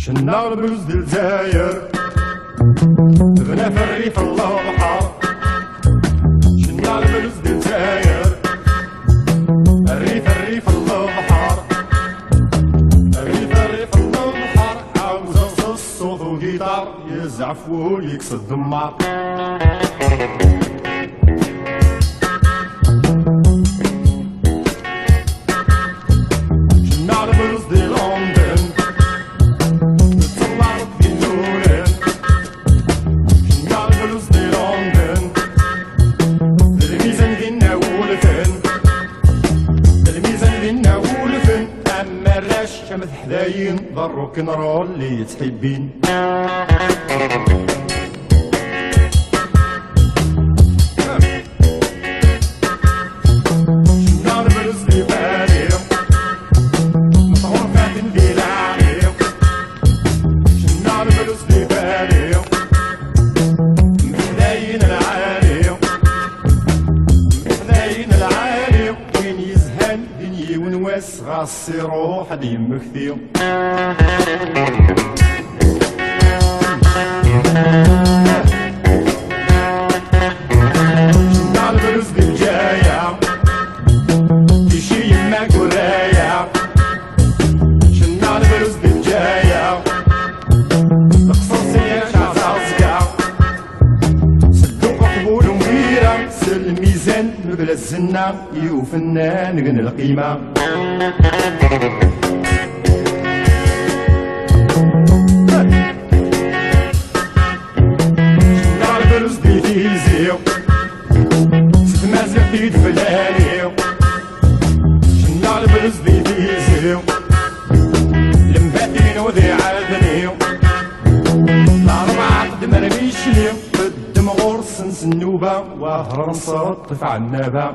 شنار بلوز ديال الجزاير بنا في الريف الله بحر. شنار بلوز ديال الجزاير الريف الله بحر. الريف الله بحر. عاوز الصوت وجيتار يزعف ويكسر الدمار. شنار بلوز ديال لندن تطلعت في النورين. شنار بلوز ديال لندن الميزان ديالنا ولفن. الميزان ديالنا ولفن. اما الراش شمت حداين ضروك نرول اللي تحبين. شنار بلوز ديال بالي مطهور فاتن ديال علي. شنار بلوز ديال بالي محداين العالي. محداين العالي وين يزهن دنيا ونواس غاسي روح دي مكثيو. شنار بلوز ديال جاية يشي يماك ورايا. شنار بلوز ديال جاية القصص ياش عزازكا. سدوق قبول ومغيرة سل الميزان مبلا الزنة يوفنان نقن القيمة. شنار بلوز ديال تيزيو ستمازق في دفلاليو. شنار بلوز ديال تيزيو لمباتين وذي عادنيو. الأربعة قد مرميش ليو قدم غرس نس النوبة وهر نصرط في عنابة.